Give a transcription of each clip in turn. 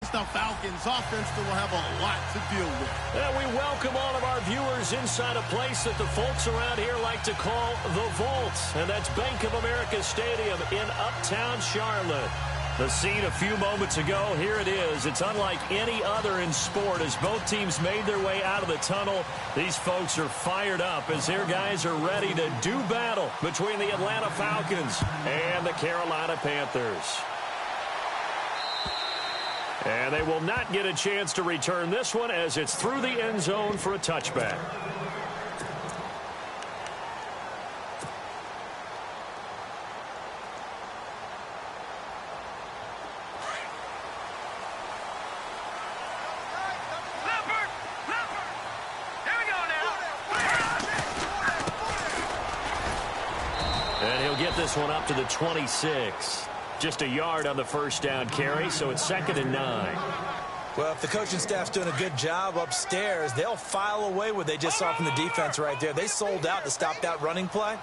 against the Falcons offense that will have a lot to deal with. And we welcome all of our viewers inside a place that the folks around here like to call the Vault. And that's Bank of America Stadium in Uptown Charlotte. The scene a few moments ago, here it is. It's unlike any other in sport as both teams made their way out of the tunnel. These folks are fired up as their guys are ready to do battle between the Atlanta Falcons and the Carolina Panthers. And they will not get a chance to return this one as it's through the end zone for a touchback. And he'll get this one up to the 26. Just a yard on the first down carry, so it's 2nd and 9. Well, if the coaching staff's doing a good job upstairs, they'll file away what they just saw from the defense right there. They sold out to stop that running play.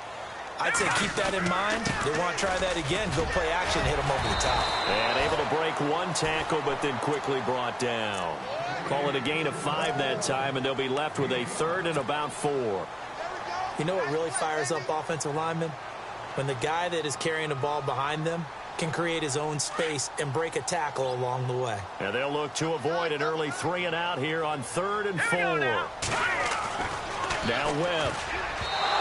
I'd say keep that in mind. They want to try that again. Go play action, hit them over the top. And able to break one tackle, but then quickly brought down. Call it a gain of 5 that time, and they'll be left with a 3rd and about 4. You know what really fires up offensive linemen? When the guy that is carrying the ball behind them can create his own space and break a tackle along the way. And they'll look to avoid an early 3 and out here on 3rd and 4. Now Webb.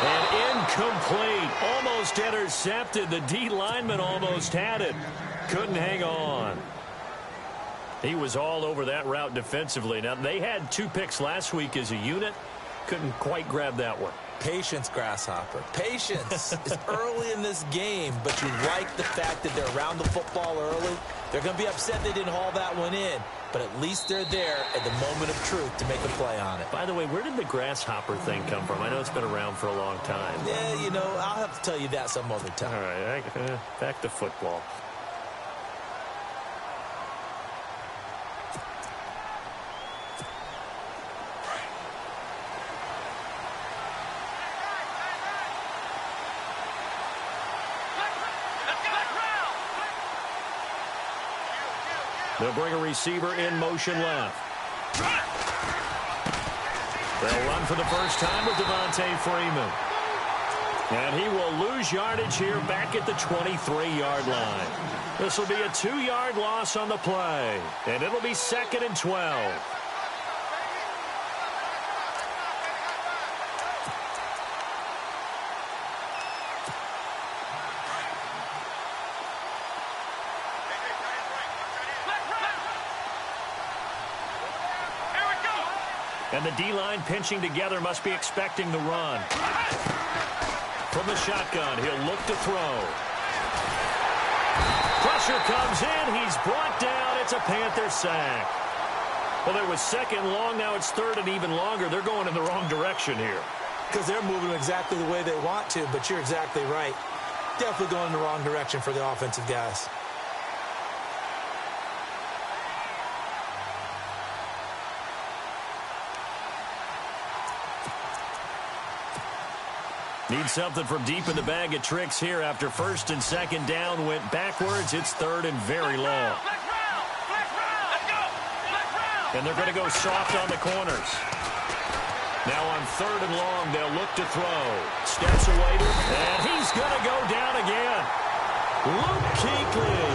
And incomplete. Almost intercepted. The D lineman almost had it. Couldn't hang on. He was all over that route defensively. Now, they had 2 picks last week as a unit. Couldn't quite grab that one. Patience, Grasshopper. Patience. It's early in this game, but you like the fact that they're around the football early. They're going to be upset they didn't haul that one in, but at least they're there at the moment of truth to make a play on it. By the way, where did the grasshopper thing come from? I know it's been around for a long time. Yeah, you know, I'll have to tell you that some other time. All right, back to football. They'll bring a receiver in motion left. They'll run for the first time with Devontae Freeman. And he will lose yardage here back at the 23-yard line. This will be a 2-yard loss on the play. And it'll be 2nd and 12. And the D-line pinching together must be expecting the run. From the shotgun, he'll look to throw. Pressure comes in. He's brought down. It's a Panther sack. Well, it was 2nd long. Now it's 3rd and even longer. They're going in the wrong direction here. Because they're moving exactly the way they want to, but you're exactly right. Definitely going in the wrong direction for the offensive guys. Need something from deep in the bag of tricks here after 1st and 2nd down went backwards. It's 3rd and very long. And they're going to go soft on the corners. Now on 3rd and long, they'll look to throw. Steps away, and he's going to go down again. Luke Kuechly.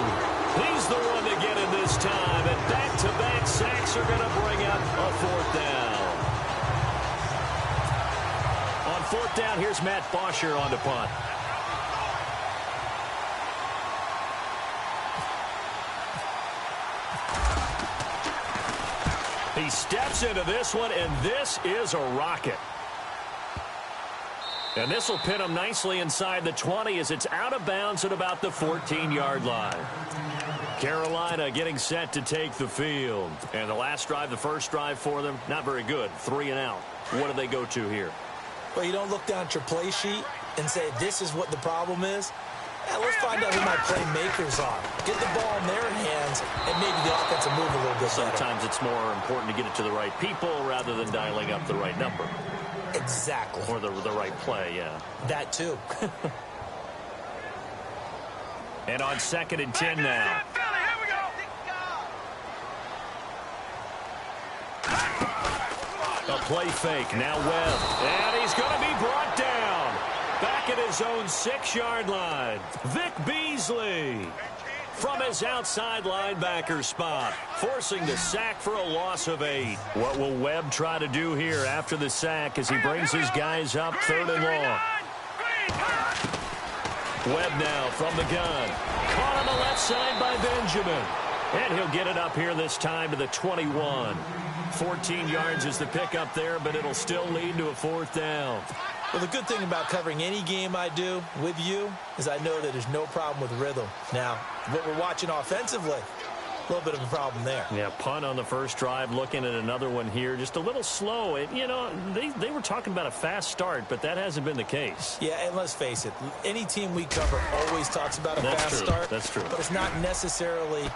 He's the one to get it this time. And back-to-back sacks are going to bring up a 4th down. On 4th down, here's Matt Bosher on the punt. He steps into this one, and this is a rocket. And this will pin him nicely inside the 20 as it's out of bounds at about the 14-yard line. Carolina getting set to take the field. And the last drive, the first drive for them, not very good. 3 and out. What do they go to here? Well, you don't look down at your play sheet and say, this is what the problem is. Now, let's find out who my playmakers are. Get the ball in their hands, and maybe the offense will move a little bit better. Sometimes it's more important to get it to the right people rather than dialing up the right number. Exactly. Or the right play, yeah. That too. And on 2nd and 10 now. A play fake. Now Webb. And he's going to be brought down. Back at his own 6-yard line. Vic Beasley from his outside linebacker spot, forcing the sack for a loss of 8. What will Webb try to do here after the sack as he brings his guys up 3rd and long? Webb now from the gun. Caught on the left side by Benjamin. And he'll get it up here this time to the 21. 14 yards is the pickup there, but it'll still lead to a 4th down. Well, the good thing about covering any game I do with you is I know that there's no problem with rhythm. Now, what we're watching offensively, a little bit of a problem there. Yeah, punt on the first drive, looking at another one here. Just a little slow. You know, they were talking about a fast start, but that hasn't been the case. Yeah, and let's face it, any team we cover always talks about a fast start. That's true. But it's not necessarily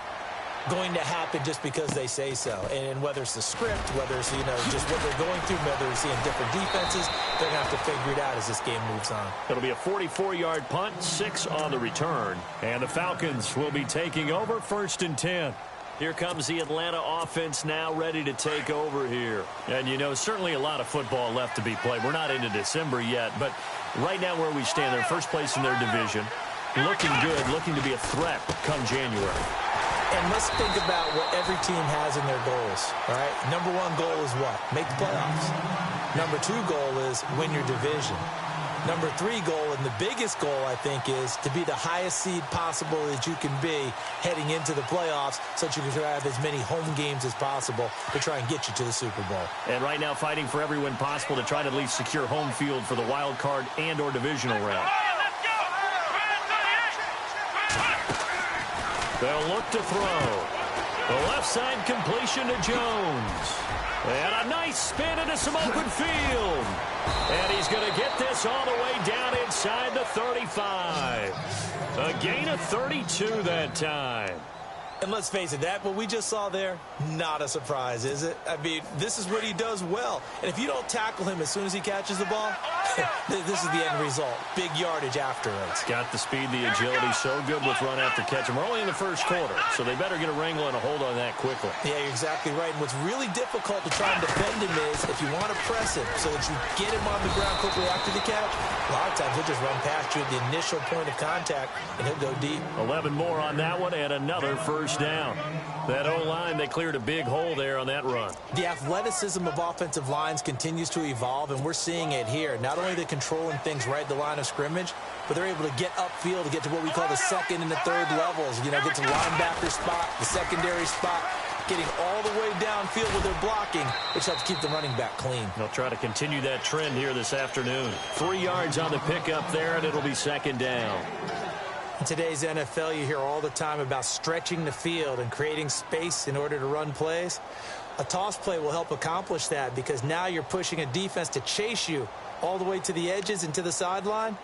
going to happen just because they say so. And whether it's the script, whether it's, just what they're going through, whether they're seeing different defenses, they're going to have to figure it out as this game moves on. It'll be a 44-yard punt, 6 on the return. And the Falcons will be taking over 1st and 10. Here comes the Atlanta offense now ready to take over here. And, certainly a lot of football left to be played. We're not into December yet, but right now where we stand, they're first place in their division. Looking good, looking to be a threat come January. And let's think about what every team has in their goals, all right? Number 1 goal is what? Make the playoffs. Number 2 goal is win your division. Number 3 goal, and the biggest goal, I think, is to be the highest seed possible that you can be heading into the playoffs so that you can have as many home games as possible to try and get you to the Super Bowl. And right now fighting for every win possible to try to at least secure home field for the wild card and or divisional round. They'll look to throw. The left side completion to Jones. And a nice spin into some open field. And he's going to get this all the way down inside the 35. A gain of 32 that time. And let's face it, what we just saw there, not a surprise, is it? I mean, this is what he does well. And if you don't tackle him as soon as he catches the ball, this is the end result. Big yardage afterwards. Got the speed, the agility, so good with run after catch. And we're only in the first quarter, so they better get a wrangle and a hold on that quickly. Yeah, you're exactly right. And what's really difficult to try and defend him is if you want to press him so that you get him on the ground quickly after the catch, a lot of times he'll just run past you at the initial point of contact, and he'll go deep. 11 more on that one, and another first down. That O-line, they cleared a big hole there on that run. The athleticism of offensive lines continues to evolve, and we're seeing it here. Not only are they controlling things right at the line of scrimmage, but they're able to get upfield to get to what we call the 2nd and the 3rd levels. Get to the linebacker spot, the secondary spot, getting all the way downfield with their blocking, which helps keep the running back clean. They'll try to continue that trend here this afternoon. 3 yards on the pickup there, and it'll be 2nd down. In today's NFL, you hear all the time about stretching the field and creating space in order to run plays. A toss play will help accomplish that because now you're pushing a defense to chase you all the way to the edges and to the sideline.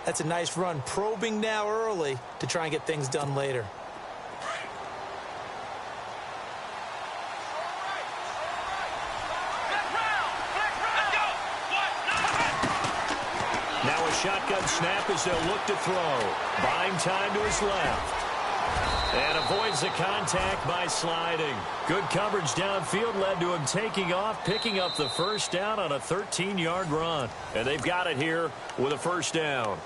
That's a nice run, probing now early to try and get things done later. Now a shotgun snap as they'll look to throw. Buying time to his left. And avoids the contact by sliding. Good coverage downfield led to him taking off, picking up the first down on a 13-yard run. And they've got it here with a first down.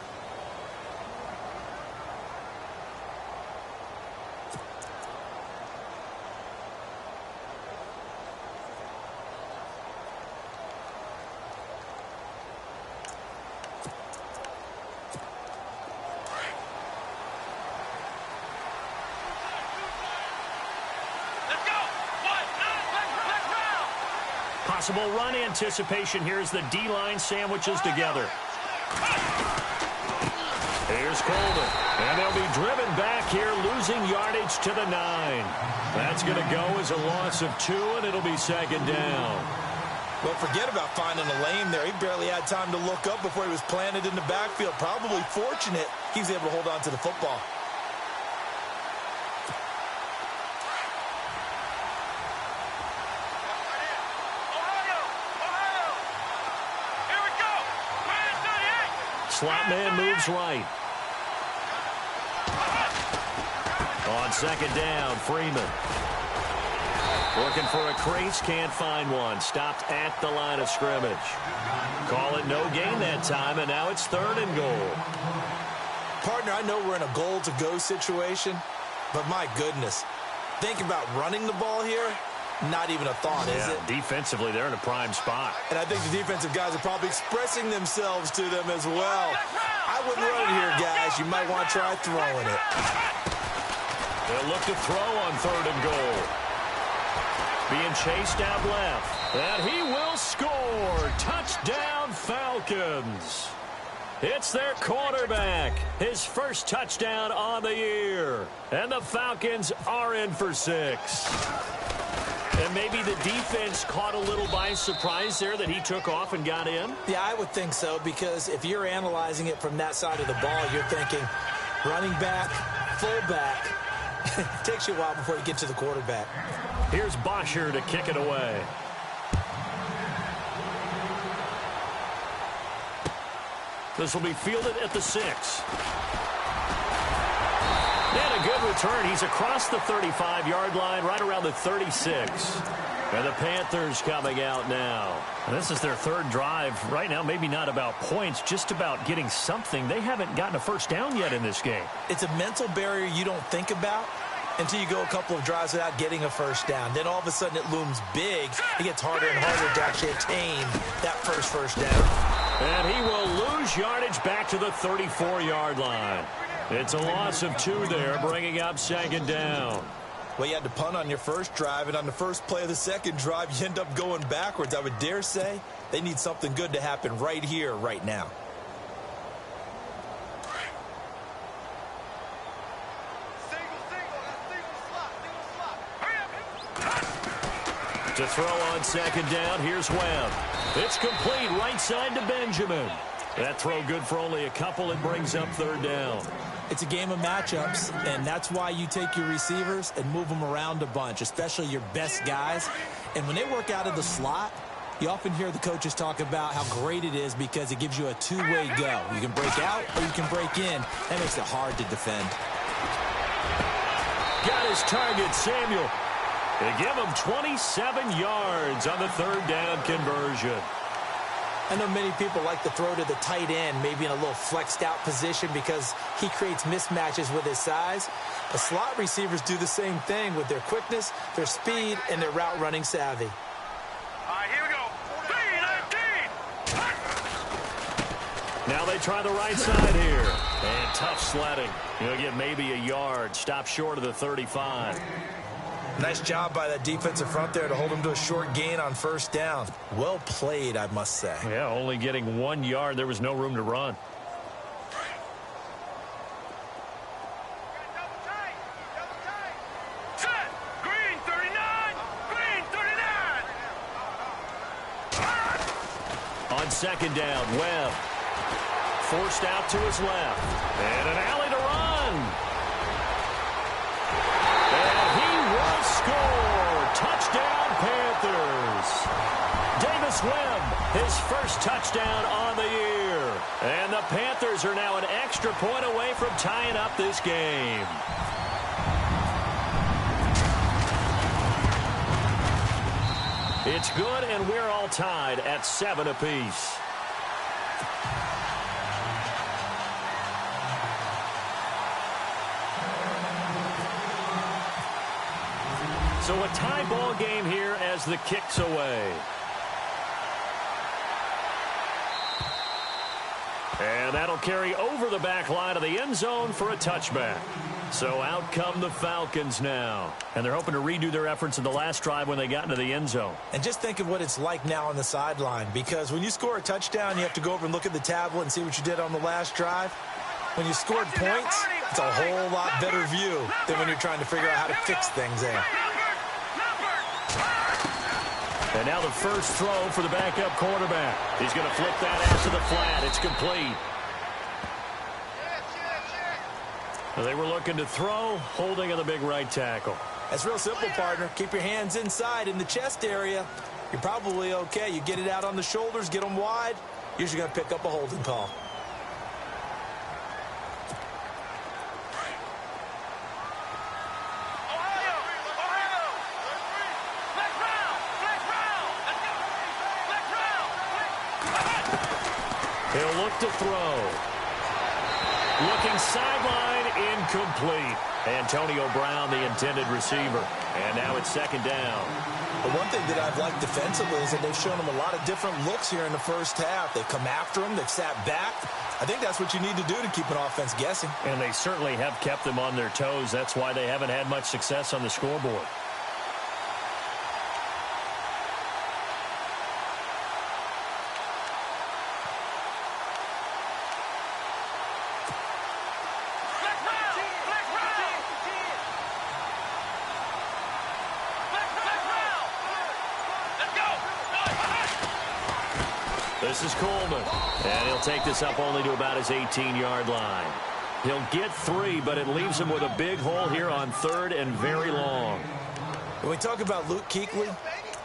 Possible run anticipation. Here's the D-line sandwiches together. Here's Coleman. And they'll be driven back here, losing yardage to the 9. That's going to go as a loss of 2, and it'll be 2nd down. Well, forget about finding a lane there. He barely had time to look up before he was planted in the backfield. Probably fortunate he was able to hold on to the football. Slot man moves right. On 2nd down, Freeman. Looking for a crease, can't find one. Stopped at the line of scrimmage. Call it no gain that time, and now it's 3rd and goal. Partner, I know we're in a goal-to-go situation, but my goodness, think about running the ball here. Not even a thought, is it? Defensively, they're in a prime spot. And I think the defensive guys are probably expressing themselves to them as well. I wouldn't run it here, guys. You might want to try throwing it. They'll look to throw on 3rd and goal. Being chased out left. And he will score. Touchdown, Falcons. It's their quarterback. His first touchdown on the year. And the Falcons are in for 6. And maybe the defense caught a little by surprise there that he took off and got in? Yeah, I would think so, because if you're analyzing it from that side of the ball, you're thinking running back, fullback. It takes you a while before you get to the quarterback. Here's Bosher to kick it away. This will be fielded at the 6. And a good return. He's across the 35-yard line, right around the 36. And the Panthers coming out now. And this is their 3rd drive. Right now, maybe not about points, just about getting something. They haven't gotten a first down yet in this game. It's a mental barrier you don't think about until you go a couple of drives without getting a first down. Then all of a sudden it looms big. It gets harder and harder to actually attain that first down. And he will lose yardage back to the 34-yard line. It's a loss of 2 there, bringing up 2nd down. Well, you had to punt on your first drive, and on the first play of the second drive, you end up going backwards. I would dare say they need something good to happen right here, right now. To throw on 2nd down, here's Webb. It's complete right side to Benjamin. That throw good for only a couple. It brings up 3rd down. It's a game of matchups, and that's why you take your receivers and move them around a bunch, especially your best guys. And when they work out of the slot, you often hear the coaches talk about how great it is because it gives you a two-way go. You can break out or you can break in. That makes it hard to defend. Got his target, Samuel. They give him 27 yards on the 3rd down conversion. I know many people like to throw to the tight end, maybe in a little flexed out position because he creates mismatches with his size. The slot receivers do the same thing with their quickness, their speed, and their route running savvy. All right, here we go. 3-19. Now they try the right side here. And tough sledding. He'll get maybe a yard. Stop short of the 35. Nice job by that defensive front there to hold him to a short gain on 1st down. Well played, I must say. Yeah, only getting 1 yard. There was no room to run. Set. Green 39. Green 39. On 2nd down, Webb. Forced out to his left. And an alley to run. And he will score. Touchdown, Panthers. Davis Webb, his first touchdown on the year. And the Panthers are now an extra point away from tying up this game. It's good, and we're all tied at 7 apiece. So a tie ball game here as the kick's away. And that'll carry over the back line of the end zone for a touchback. So out come the Falcons now. And they're hoping to redo their efforts in the last drive when they got into the end zone. And just think of what it's like now on the sideline, because when you score a touchdown, you have to go over and look at the tablet and see what you did on the last drive. When you scored points, it's a whole lot better view than when you're trying to figure out how to fix things there. And now the first throw for the backup quarterback. He's going to flip that out to the flat. It's complete. They were looking to throw, holding on the big right tackle. That's real simple, partner. Keep your hands inside in the chest area. You're probably okay. You get it out on the shoulders, get them wide. Usually going to pick up a holding call. He'll look to throw. Looking sideline, incomplete. Antonio Brown, the intended receiver. And now it's second down. The one thing that I've liked defensively is that they've shown him a lot of different looks here in the first half. They've come after him. They've sat back. I think that's what you need to do to keep an offense guessing. And they certainly have kept them on their toes. That's why they haven't had much success on the scoreboard. This is Coleman, and he'll take this up only to about his 18-yard line. He'll get 3, but it leaves him with a big hole here on 3rd and very long. When we talk about Luke Kuechly,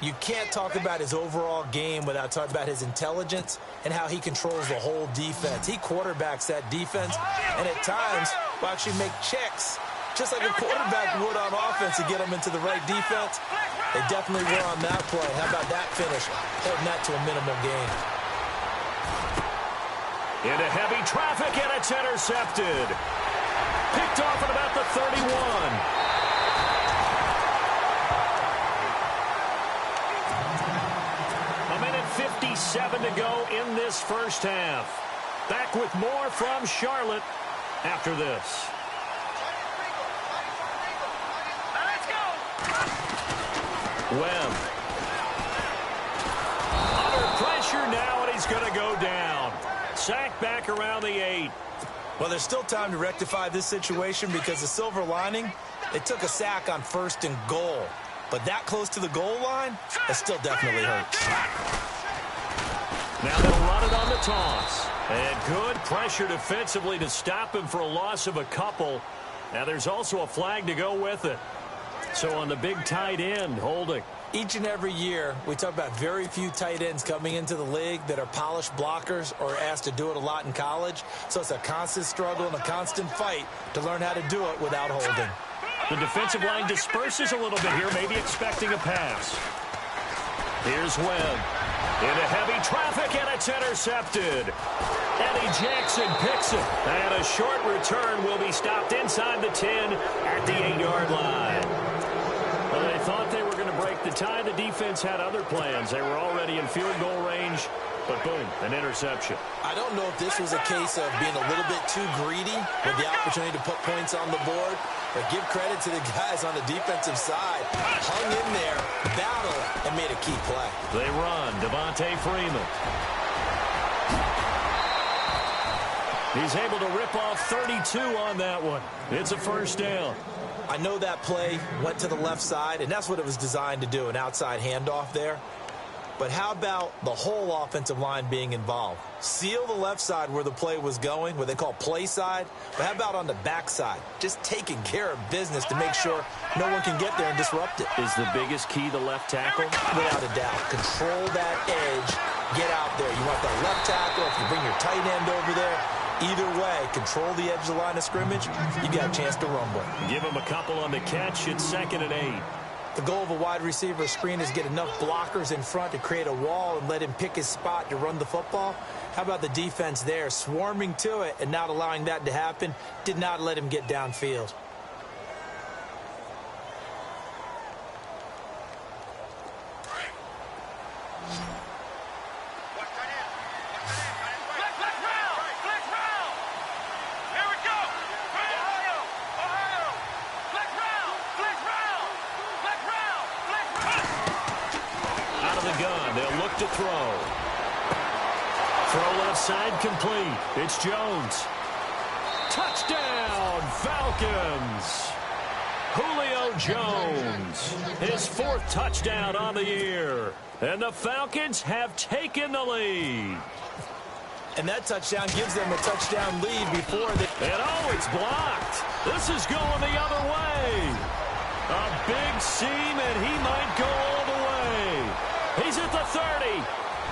you can't talk about his overall game without talking about his intelligence and how he controls the whole defense. He quarterbacks that defense, and at times will actually make checks, just like a quarterback would on offense to get them into the right defense. They definitely were on that play. How about that finish, holding that to a minimal gain. Into heavy traffic, and it's intercepted. Picked off at about the 31. A minute 57 to go in this first half. Back with more from Charlotte after this. Let's go. Webb. Under pressure now, and he's going to go down. Sack back around the 8. Well, there's still time to rectify this situation because the silver lining, they took a sack on 1st and goal. But that close to the goal line, that still definitely hurts. Now they'll run it on the toss. And good pressure defensively to stop him for a loss of a couple. Now there's also a flag to go with it. So on the big tight end, holding. Each and every year, we talk about very few tight ends coming into the league that are polished blockers or asked to do it a lot in college. So it's a constant struggle and a constant fight to learn how to do it without holding. The defensive line disperses a little bit here, maybe expecting a pass. Here's Webb. Into heavy traffic, and it's intercepted. Eddie Jackson picks it. And a short return will be stopped inside the 10 at the 8-yard line. Well, they thought they were going to break the tie. The defense had other plans. They were already in field goal range, but boom, an interception. I don't know if this was a case of being a little bit too greedy with the opportunity to put points on the board, but give credit to the guys on the defensive side. Hung in there, battled, and made a key play. They run. Devontae Freeman. He's able to rip off 32 on that one. It's a first down. I know that play went to the left side, and that's what it was designed to do, an outside handoff there. But how about the whole offensive line being involved? Seal the left side where the play was going, what they call play side. But how about on the back side? Just taking care of business to make sure no one can get there and disrupt it. Is the biggest key the left tackle? Without a doubt. Control that edge. Get out there. You want that left tackle. If you bring your tight end over there, either way, control the edge of the line of scrimmage, you got a chance to rumble. Give him a couple on the catch. It's 2nd and 8. The goal of a wide receiver screen is get enough blockers in front to create a wall and let him pick his spot to run the football. How about the defense there, swarming to it and not allowing that to happen? Did not let him get downfield. To throw. Throw left side complete. It's Jones. Touchdown, Falcons. Julio Jones. His 4th touchdown on the year. And the Falcons have taken the lead. And that touchdown gives them a touchdown lead before they... And oh, it's blocked. This is going the other way. A big seam, and he might go all the way. He's at the 30,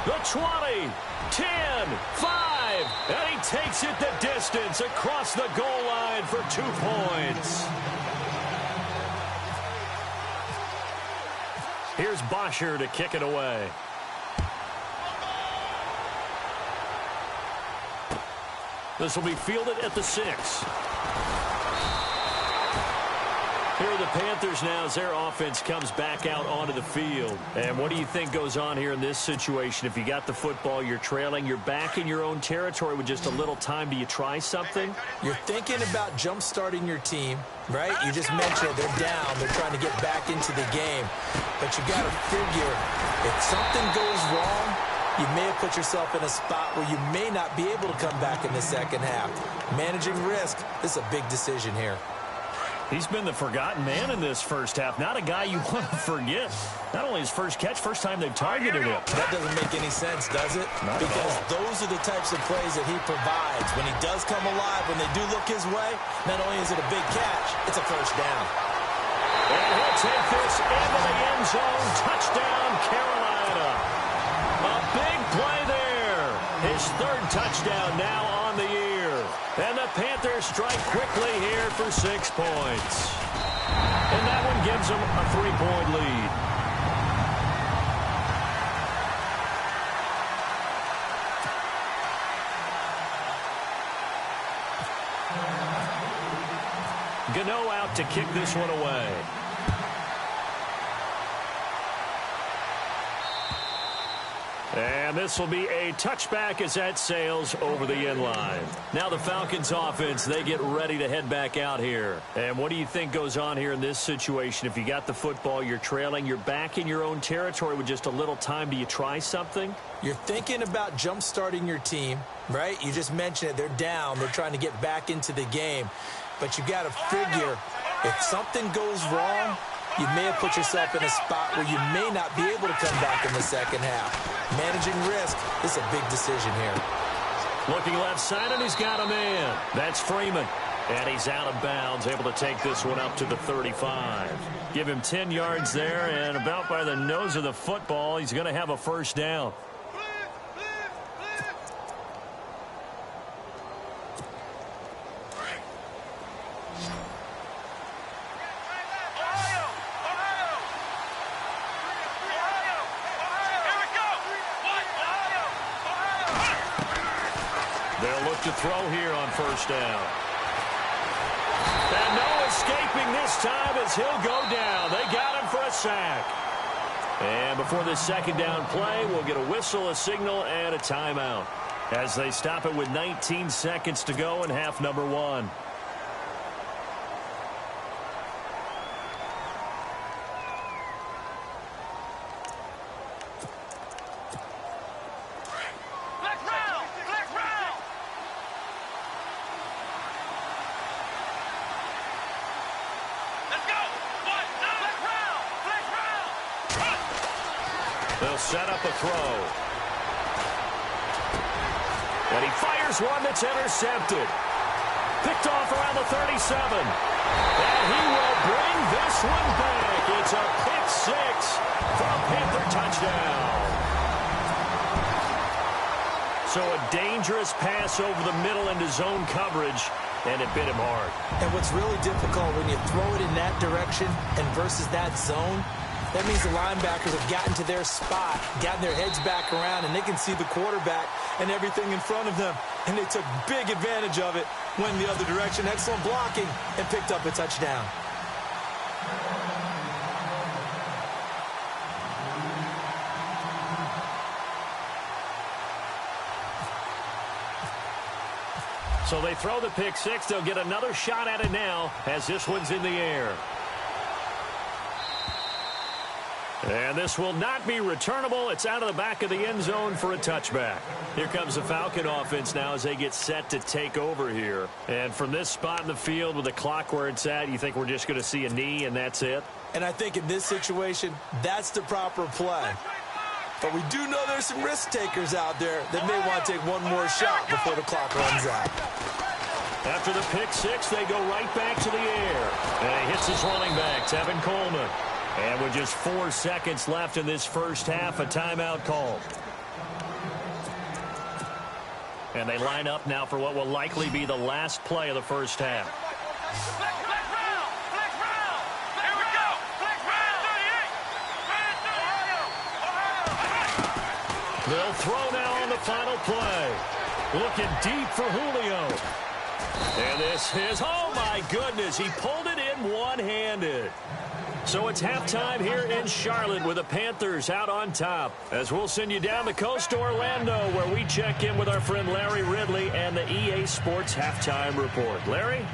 the 20, 10, 5, and he takes it the distance across the goal line for 2 points. Here's Bosher to kick it away. This will be fielded at the 6. Here are the Panthers now as their offense comes back out onto the field. And what do you think goes on here in this situation? If you got the football, you're trailing, you're back in your own territory with just a little time. Do you try something? You're thinking about jump-starting your team, right? You just mentioned it. They're down. They're trying to get back into the game. But you got to figure if something goes wrong, you may have put yourself in a spot where you may not be able to come back in the second half. Managing risk, this is a big decision here. He's been the forgotten man in this first half. Not a guy you want to forget. Not only his first catch, first time they've targeted him. That doesn't make any sense, does it? Because those are the types of plays that he provides. When he does come alive, when they do look his way, not only is it a big catch, it's a first down. And he'll take this into the end zone. Touchdown, Carolina. A big play there. His third touchdown now on the year. And the Panthers strike quickly here for 6 points. And that one gives them a 3-point lead. Gano out to kick this one away. And this will be a touchback as that sails over the end line. Now the Falcons offense, they get ready to head back out here. And what do you think goes on here in this situation? If you got the football, you're trailing, you're back in your own territory with just a little time. Do you try something? You're thinking about jump-starting your team, right? You just mentioned it. They're down. They're trying to get back into the game. But you got to figure if something goes wrong, you may have put yourself in a spot where you may not be able to come back in the second half. Managing risk is a big decision here. Looking left side, and he's got a man. That's Freeman. And he's out of bounds, able to take this one up to the 35. Give him 10 yards there, and about by the nose of the football, he's going to have a first down. To throw here on first down. And no escaping this time as he'll go down. They got him for a sack. And before this second down play, we'll get a whistle, a signal, and a timeout as they stop it with 19 seconds to go in half number 1. They'll set up a throw. And he fires one that's intercepted. Picked off around the 37. And he will bring this one back. It's a pick 6 for a Panther touchdown. So a dangerous pass over the middle into zone coverage, and it bit him hard. And what's really difficult when you throw it in that direction and versus that zone, that means the linebackers have gotten to their spot, gotten their heads back around, and they can see the quarterback and everything in front of them. And they took big advantage of it, went the other direction, excellent blocking, and picked up a touchdown. So they throw the pick 6. They'll get another shot at it now as this one's in the air. And this will not be returnable. It's out of the back of the end zone for a touchback. Here comes the Falcon offense now as they get set to take over here. And from this spot in the field with the clock where it's at, you think we're just going to see a knee and that's it? And I think in this situation, that's the proper play. But we do know there's some risk takers out there that may want to take one more shot before the clock runs out. After the pick 6, they go right back to the air. And he hits his running back, Tevin Coleman. And with just 4 seconds left in this first half, a timeout called. And they line up now for what will likely be the last play of the first half. They'll throw now on the final play. Looking deep for Julio. And this is, oh my goodness, he pulled it in one-handed. So it's halftime here in Charlotte with the Panthers out on top. As we'll send you down the coast to Orlando, where we check in with our friend Larry Ridley and the EA Sports Halftime Report. Larry?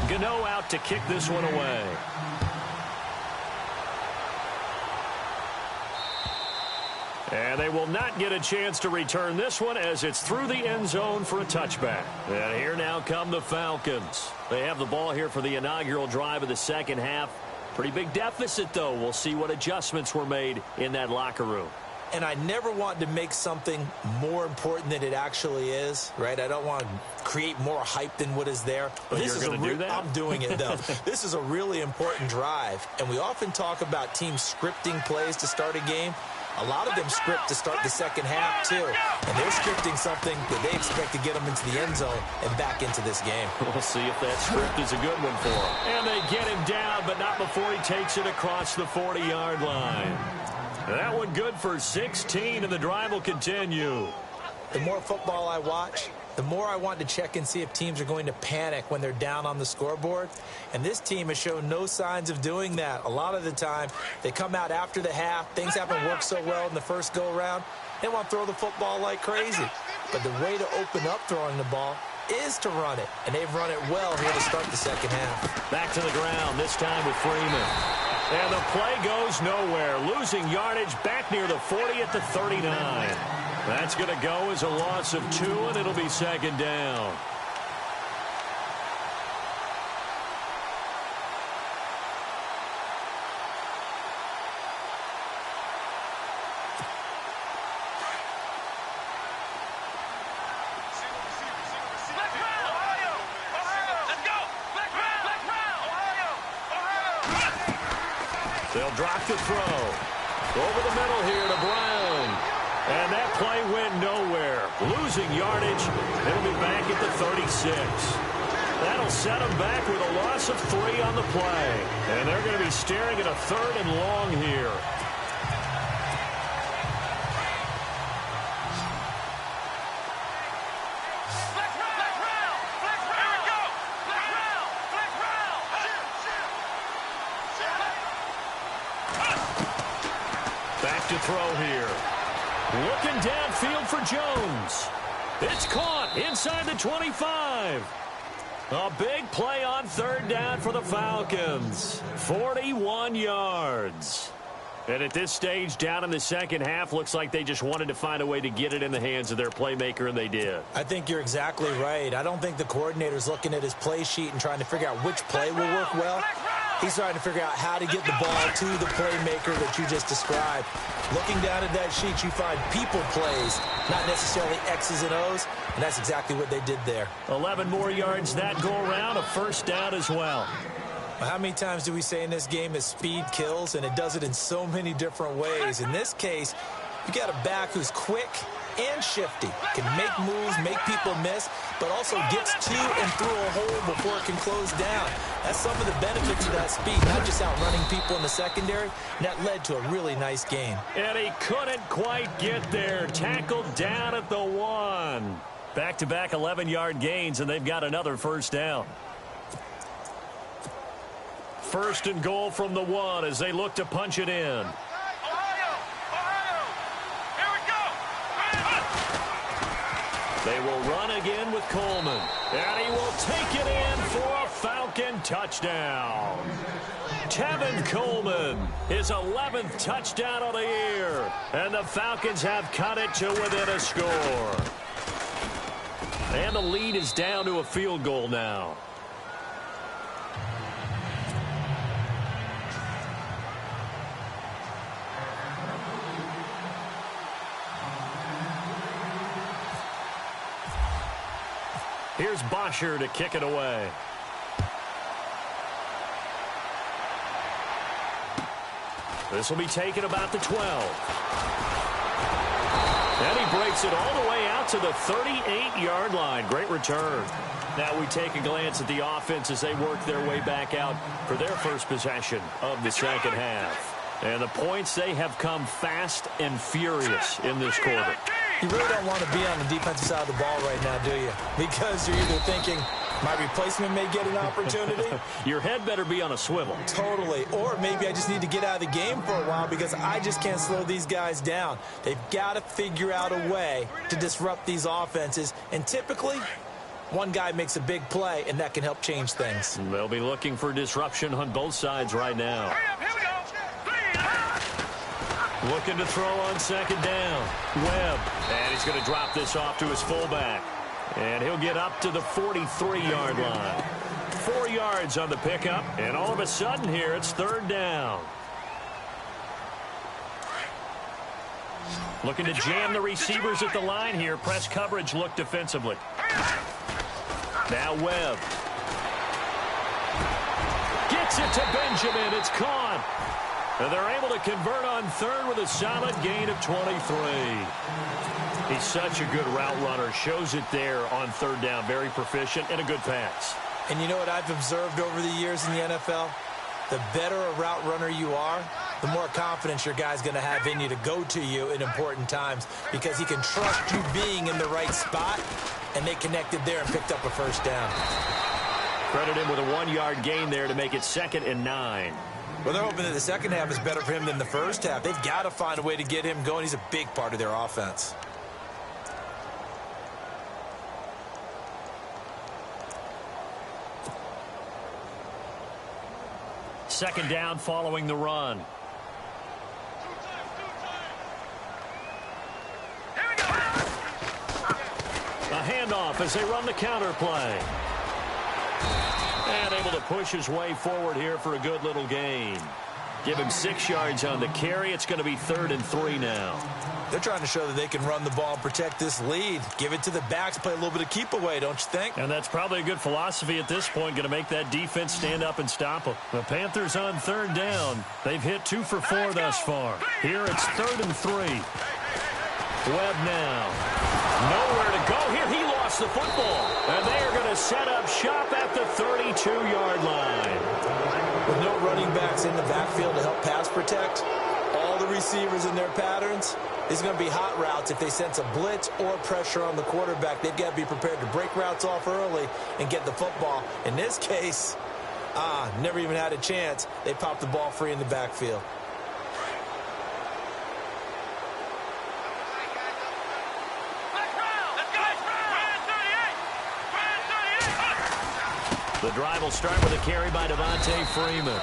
Gano out to kick this one away. And they will not get a chance to return this one as it's through the end zone for a touchback. And here now come the Falcons. They have the ball here for the inaugural drive of the second half. Pretty big deficit, though. We'll see what adjustments were made in that locker room. And I never want to make something more important than it actually is, right? I don't want to create more hype than what is there. But this is going to do that? I'm doing it, though. This is a really important drive. And we often talk about teams scripting plays to start a game. A lot of them script to start the second half, too. And they're scripting something that they expect to get them into the end zone and back into this game. We'll see if that script is a good one for them. And they get him down, but not before he takes it across the 40-yard line. That one good for 16, and the drive will continue. The more football I watch, the more I want to check and see if teams are going to panic when they're down on the scoreboard. And this team has shown no signs of doing that. A lot of the time, they come out after the half. Things haven't worked so well in the first go-around. They want to throw the football like crazy. But the way to open up throwing the ball is to run it. And they've run it well here to start the second half. Back to the ground, this time with Freeman. And the play goes nowhere. Losing yardage back near the 40 at the 39. That's going to go as a loss of 2, and it'll be second down. They'll drop the throw. Over the middle here to Brown. And that play went nowhere. Losing yardage. It'll be back at the 36. That'll set them back with a loss of 3 on the play. And they're going to be staring at a 3rd and long here. Back to throw here. Looking downfield for Jones. It's caught inside the 25. A big play on 3rd down for the Falcons. 41 yards. And at this stage, down in the second half, looks like they just wanted to find a way to get it in the hands of their playmaker, and they did. I think you're exactly right. I don't think the coordinator's looking at his play sheet and trying to figure out which play will work well. He's trying to figure out how to get the ball to the playmaker that you just described. Looking down at that sheet, you find people plays, not necessarily X's and O's, and that's exactly what they did there. 11 more yards that go around, a 1st down as well. How many times do we say in this game that speed kills, and it does it in so many different ways? In this case, you got a back who's quick and shifty, can make moves, make people miss, but also gets to and through a hole before it can close down. That's some of the benefits of that speed, not just outrunning people in the secondary, and that led to a really nice gain. And he couldn't quite get there. Tackled down at the 1. Back-to-back 11-yard gains, and they've got another 1st down. 1st and goal from the 1 as they look to punch it in. They will run again with Coleman. And he will take it in for a Falcon touchdown. Tevin Coleman, his 11th touchdown of the year. And the Falcons have cut it to within a score. And the lead is down to a field goal now. Here's Bosher to kick it away. This will be taken about the 12. And he breaks it all the way out to the 38-yard line. Great return. Now we take a glance at the offense as they work their way back out for their first possession of the second half. And the points, they have come fast and furious in this quarter. You really don't want to be on the defensive side of the ball right now, do you? Because you're either thinking, my replacement may get an opportunity. Your head better be on a swivel. Totally. Or maybe I just need to get out of the game for a while because I just can't slow these guys down. They've got to figure out a way to disrupt these offenses. And typically, one guy makes a big play, and that can help change things. They'll be looking for disruption on both sides right now. Here we go. Looking to throw on second down. Webb. And he's going to drop this off to his fullback. And he'll get up to the 43-yard line. 4 yards on the pickup. And all of a sudden here, it's third down. Looking to jam the receivers at the line here. Press coverage look defensively. Now Webb. Gets it to Benjamin. It's caught. And they're able to convert on third with a solid gain of 23. He's such a good route runner. Shows it there on third down. Very proficient and a good pass. And you know what I've observed over the years in the NFL? The better a route runner you are, the more confidence your guy's going to have in you to go to you in important times because he can trust you being in the right spot, and they connected there and picked up a first down. Credit him with a 1-yard gain there to make it 2nd and 9. Well, they're hoping that the second half is better for him than the first half. They've got to find a way to get him going. He's a big part of their offense. Second down following the run. A handoff as they run the counter play. And able to push his way forward here for a good little gain. Give him 6 yards on the carry. It's going to be 3rd and 3 now. They're trying to show that they can run the ball and protect this lead. Give it to the backs, play a little bit of keep away, don't you think? And that's probably a good philosophy at this point, going to make that defense stand up and stop them. The Panthers on third down. They've hit 2 for 4 thus far. Here it's 3rd and 3. Webb now. Nowhere to go here. He lost the football. And they are going to set up shop at the 32-yard line. With no running backs in the backfield to help pass protect, all the receivers in their patterns, it's going to be hot routes if they sense a blitz or pressure on the quarterback. They've got to be prepared to break routes off early and get the football. In this case, never even had a chance. They popped the ball free in the backfield. The drive will start with a carry by Devontae Freeman.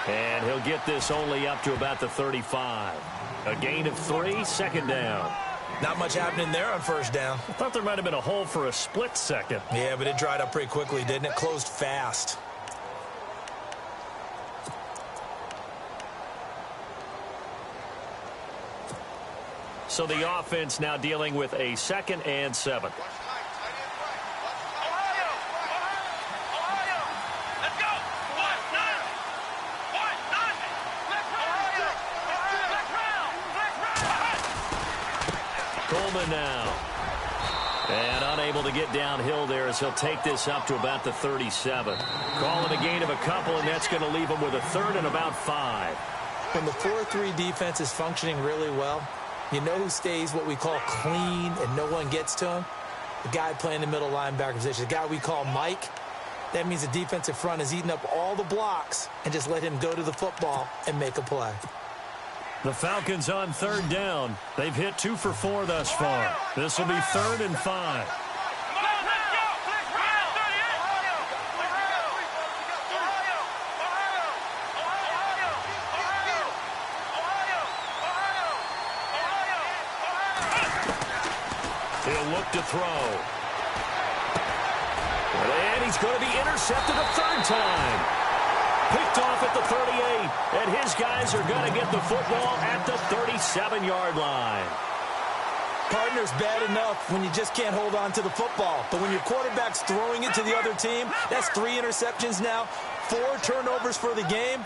And he'll get this only up to about the 35. A gain of 3, 2nd down. Not much happening there on first down. I thought there might have been a hole for a split second. Yeah, but it dried up pretty quickly, didn't it? Closed fast. So the offense now dealing with a 2nd and 7. Coleman now. And unable to get downhill there as he'll take this up to about the 37. Calling a gain of a couple, and that's going to leave him with a 3rd and about 5. When the 4-3 defense is functioning really well, you know who stays what we call clean and no one gets to him? The guy playing the middle linebacker position, the guy we call Mike. That means the defensive front is eating up all the blocks and just let him go to the football and make a play. The Falcons on third down. They've hit 2 for 4 thus far. This will be 3rd and 5. He'll look to throw. And he's going to be intercepted a 3rd time. Picked off at the 38, and his guys are going to get the football at the 37-yard line. Partner's bad enough when you just can't hold on to the football. But when your quarterback's throwing it to the other team, that's 3 interceptions now, 4 turnovers for the game.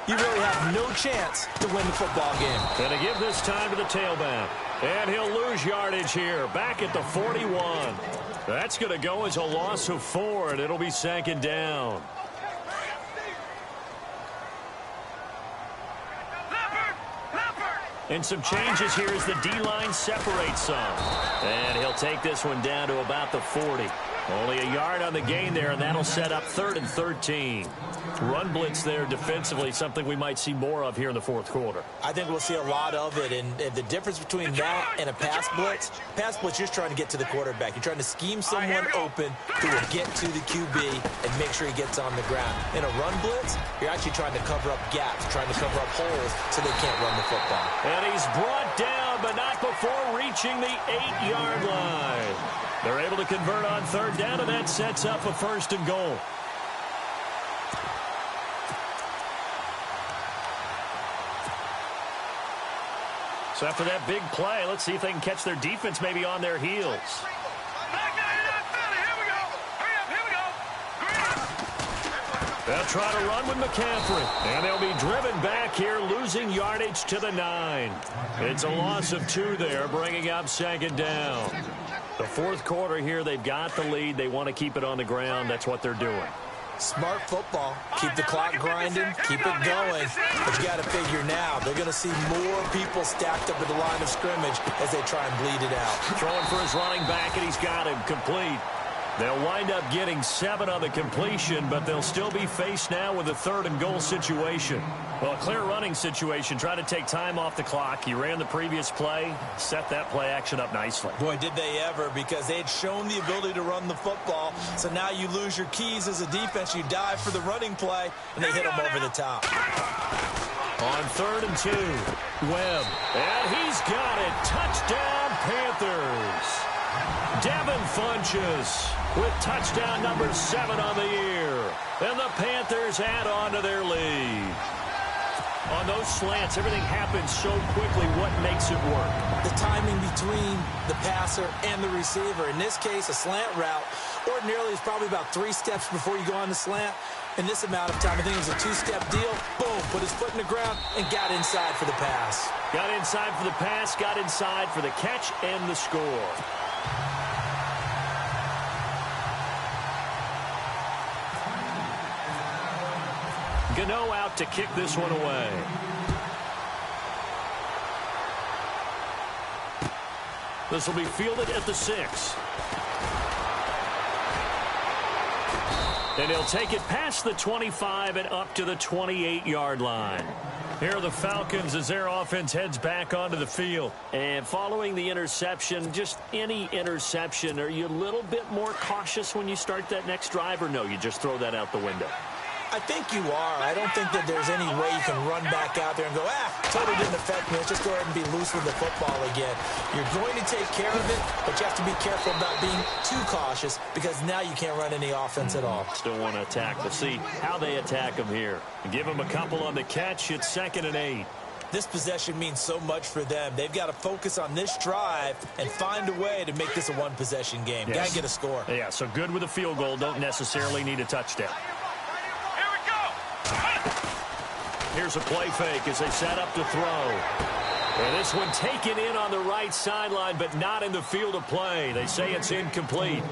You really have no chance to win the football game. Going to give this time to the tailback. And he'll lose yardage here, back at the 41. That's going to go as a loss of 4, and it'll be 2nd down. Leopard, And some changes here as the D-line separates some. And he'll take this one down to about the 40. Only a yard on the gain there, and that'll set up 3rd and 13. Run blitz there defensively, something we might see more of here in the fourth quarter. I think we'll see a lot of it, and the difference between that and a pass blitz, you're just trying to get to the quarterback. You're trying to scheme someone open who will get to the QB and make sure he gets on the ground. In a run blitz, you're actually trying to cover up gaps, trying to cover up holes so they can't run the football. And he's brought down, but not before reaching the 8-yard line. They're able to convert on 3rd down, and that sets up a 1st and goal. So after that big play, let's see if they can catch their defense maybe on their heels. They'll try to run with McCaffrey, and they'll be driven back here, losing yardage to the 9. It's a loss of 2 there, bringing up 2nd down. The fourth quarter here, they've got the lead. They want to keep it on the ground. That's what they're doing. Smart football. Keep the clock grinding. Keep it going. But you got to figure now, they're going to see more people stacked up at the line of scrimmage as they try and bleed it out. Throwing for his running back, and he's got him complete. They'll wind up getting 7 on the completion, but they'll still be faced now with a 3rd and goal situation. Well, a clear running situation. Try to take time off the clock. He ran the previous play, set that play action up nicely. Boy, did they ever, because they had shown the ability to run the football. So now you lose your keys as a defense. You dive for the running play, and they hit them over the top. On 3rd and 2, Webb. And he's got it. Touchdown, Panthers. Devin Funchess with touchdown number 7 on the year. And the Panthers add on to their lead. On those slants, everything happens so quickly. What makes it work? The timing between the passer and the receiver. In this case, a slant route ordinarily is probably about 3 steps before you go on the slant. In this amount of time, I think it was a 2-step deal. Boom, put his foot in the ground and got inside for the pass. Got inside for the pass, got inside for the catch and the score. Gano out to kick this one away. This will be fielded at the 6. And he'll take it past the 25 and up to the 28-yard line. Here are the Falcons as their offense heads back onto the field. And following the interception, just any interception, are you a little bit more cautious when you start that next drive, or no, you just throw that out the window? I think you are. I don't think that there's any way you can run back out there and go, totally didn't affect me. Let's just go ahead and be loose with the football again. You're going to take care of it, but you have to be careful about being too cautious because now you can't run any offense at all. Still want to attack. We'll see how they attack them here. Give them a couple on the catch. It's 2nd and 8. This possession means so much for them. They've got to focus on this drive and find a way to make this a one-possession game. Yes. Got to get a score. Yeah, so good with a field goal. Don't necessarily need a touchdown. Here's a play fake as they set up to throw. And this one taken in on the right sideline, but not in the field of play. They say it's incomplete.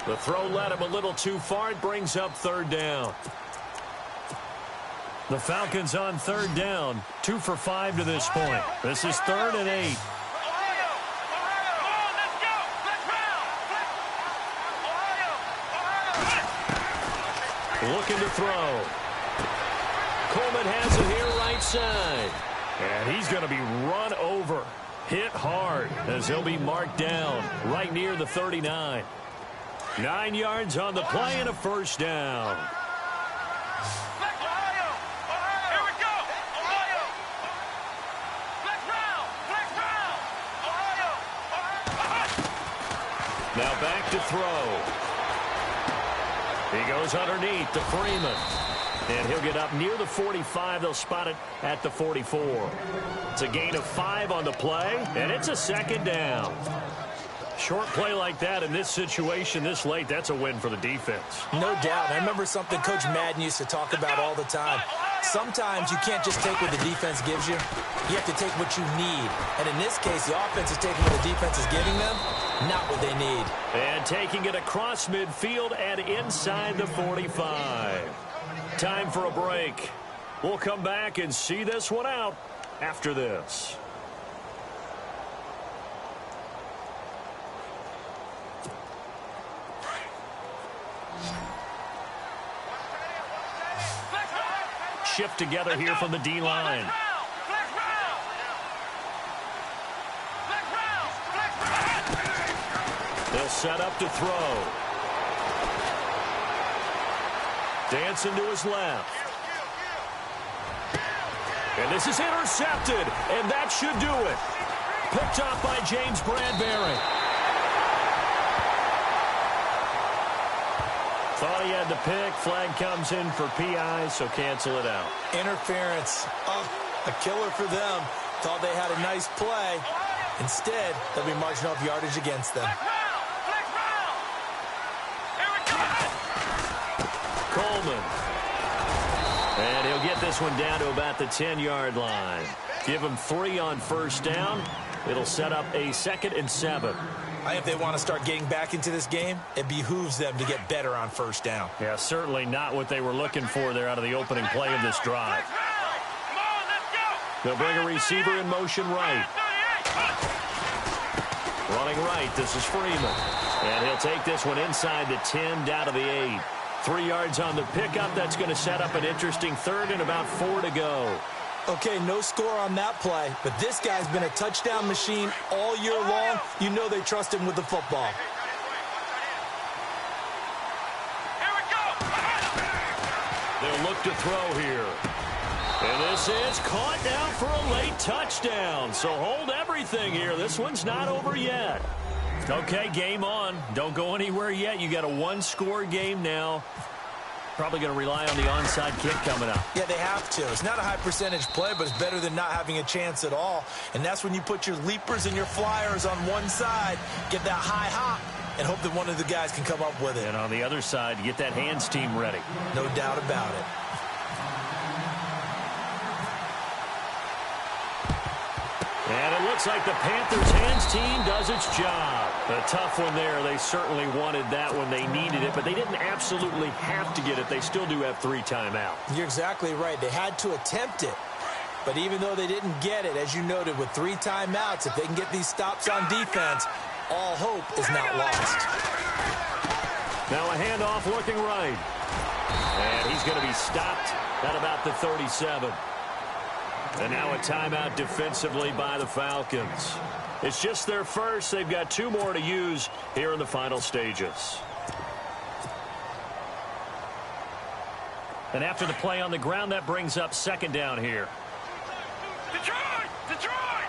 The throw led him a little too far. It brings up 3rd down. The Falcons on 3rd down. 2 for 5 to this point. This is 3rd and 8. Looking to throw. Coleman has it here right side. And he's going to be run over. Hit hard as he'll be marked down right near the 39. 9 yards on the play and a 1st down. Now back to throw. He goes underneath to Freeman. And he'll get up near the 45. They'll spot it at the 44. It's a gain of 5 on the play, and it's a 2nd down. Short play like that in this situation this late, that's a win for the defense. No doubt. I remember something Coach Madden used to talk about all the time. Sometimes you can't just take what the defense gives you. You have to take what you need. And in this case, the offense is taking what the defense is giving them, not what they need. And taking it across midfield and inside the 45. Time for a break. We'll come back and see this one out after this. Shift together here from the D-line. They'll set up to throw. Dancing to his left. And this is intercepted, and that should do it. Picked off by James Bradbury. Thought he had the pick. Flag comes in for PI, so cancel it out. Interference. Oh, a killer for them. Thought they had a nice play. Instead, they'll be marching off yardage against them. Coleman. And he'll get this one down to about the 10-yard line. Give him 3 on first down. It'll set up a 2nd and 7. I think if they want to start getting back into this game, it behooves them to get better on first down. Yeah, certainly not what they were looking for there out of the opening play of this drive. They'll bring a receiver in motion right. Running right, this is Freeman. And he'll take this one inside the 10, down to the 8. 3 yards on the pickup. That's going to set up an interesting 3rd and about 4 to go. Okay, no score on that play, but this guy's been a touchdown machine all year long. You know they trust him with the football. Here we go. They'll look to throw here. And this is caught down for a late touchdown. So hold everything here. This one's not over yet. Okay, game on. Don't go anywhere yet. You got a 1-score game now. Probably going to rely on the onside kick coming up. Yeah, they have to. It's not a high percentage play, but it's better than not having a chance at all. And that's when you put your leapers and your flyers on one side, get that high hop, and hope that one of the guys can come up with it. And on the other side, you get that hands team ready. No doubt about it. And it looks like the Panthers' hands team does its job. A tough one there. They certainly wanted that when they needed it, but they didn't absolutely have to get it. They still do have 3 timeouts. You're exactly right. They had to attempt it. But even though they didn't get it, as you noted, with 3 timeouts, if they can get these stops on defense, all hope is not lost. Now a handoff looking right. And he's going to be stopped at about the 37. And now a timeout defensively by the Falcons. It's just their first. They've got 2 more to use here in the final stages. And after the play on the ground, that brings up 2nd down here. Detroit! Detroit!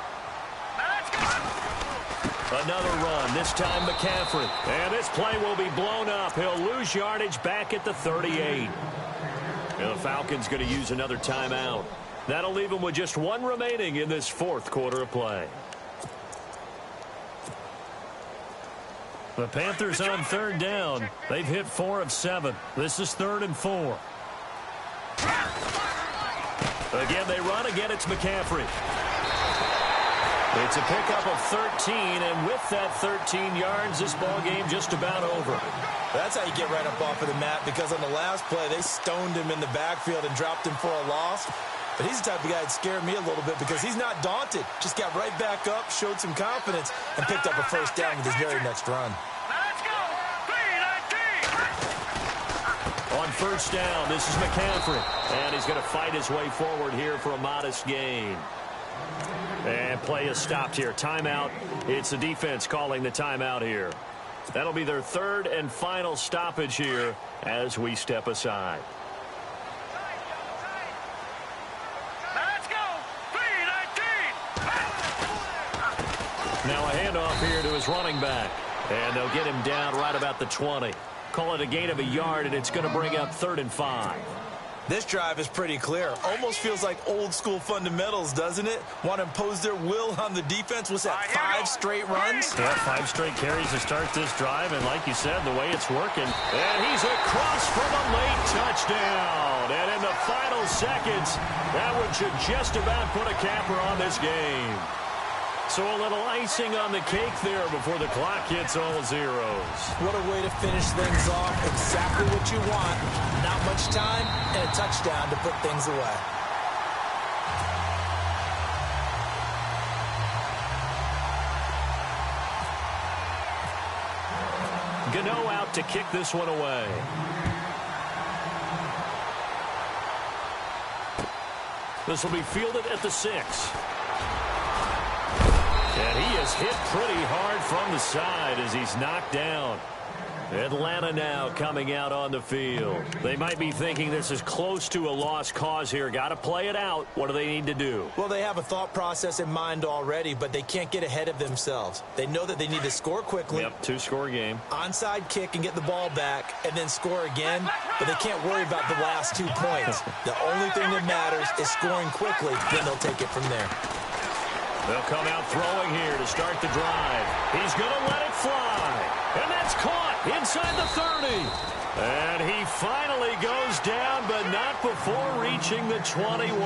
Let's go! Another run, this time McCaffrey. And this play will be blown up. He'll lose yardage back at the 38. And the Falcons going to use another timeout. That'll leave them with just 1 remaining in this 4th quarter of play. The Panthers on 3rd down. They've hit 4 of 7. This is 3rd and 4. Again, they run. Again, it's McCaffrey. It's a pickup of 13, and with that 13 yards, this ball game just about over. That's how you get right up off of the mat, because on the last play, they stoned him in the backfield and dropped him for a loss. But he's the type of guy that scared me a little bit because he's not daunted. Just got right back up, showed some confidence, and picked up a first down with his very next run. Let's go! On first down, this is McCaffrey. And he's going to fight his way forward here for a modest gain. And play is stopped here. Timeout. It's the defense calling the timeout here. That'll be their 3rd and final stoppage here as we step aside. Now a handoff here to his running back. And they'll get him down right about the 20. Call it a gain of a yard, and it's going to bring up 3rd and 5. This drive is pretty clear. Almost feels like old-school fundamentals, doesn't it? Want to impose their will on the defense. What's that, 5 straight runs? Yeah, 5 straight carries to start this drive, and like you said, the way it's working. And he's across for the late touchdown. And in the final seconds, that one should just about put a capper on this game. So a little icing on the cake there before the clock hits all zeros. What a way to finish things off. Exactly what you want. Not much time and a touchdown to put things away. Cano out to kick this one away. This will be fielded at the 6. And he is hit pretty hard from the side as he's knocked down. Atlanta now coming out on the field. They might be thinking this is close to a lost cause here. Got to play it out. What do they need to do? Well, they have a thought process in mind already, but they can't get ahead of themselves. They know that they need to score quickly. Yep, 2-score game. Onside kick and get the ball back and then score again, but they can't worry about the last 2 points. The only thing that matters is scoring quickly, then they'll take it from there. They'll come out throwing here to start the drive. He's going to let it fly. And that's caught inside the 30. And he finally goes down, but not before reaching the 21.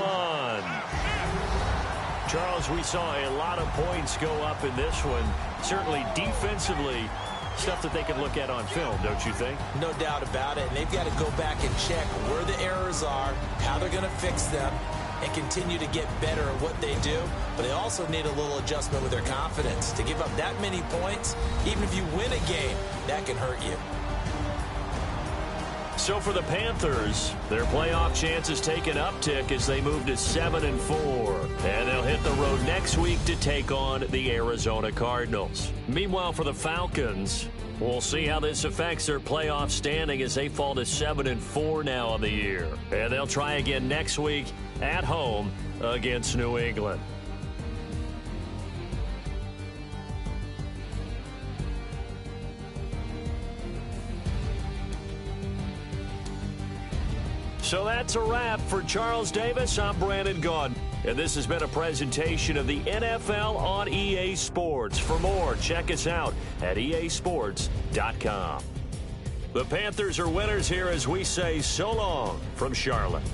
Charles, we saw a lot of points go up in this one. Certainly defensively, stuff that they can look at on film, don't you think? No doubt about it. And they've got to go back and check where the errors are, how they're going to fix them, and continue to get better at what they do. But they also need a little adjustment with their confidence. To give up that many points, even if you win a game, that can hurt you. So for the Panthers, their playoff chances take an uptick as they move to 7-4. And they'll hit the road next week to take on the Arizona Cardinals. Meanwhile, for the Falcons, we'll see how this affects their playoff standing as they fall to 7-4 now on the year. And they'll try again next week at home against New England. So that's a wrap for Charles Davis. I'm Brandon Gaudin. And this has been a presentation of the NFL on EA Sports. For more, check us out at easports.com. The Panthers are winners here as we say so long from Charlotte.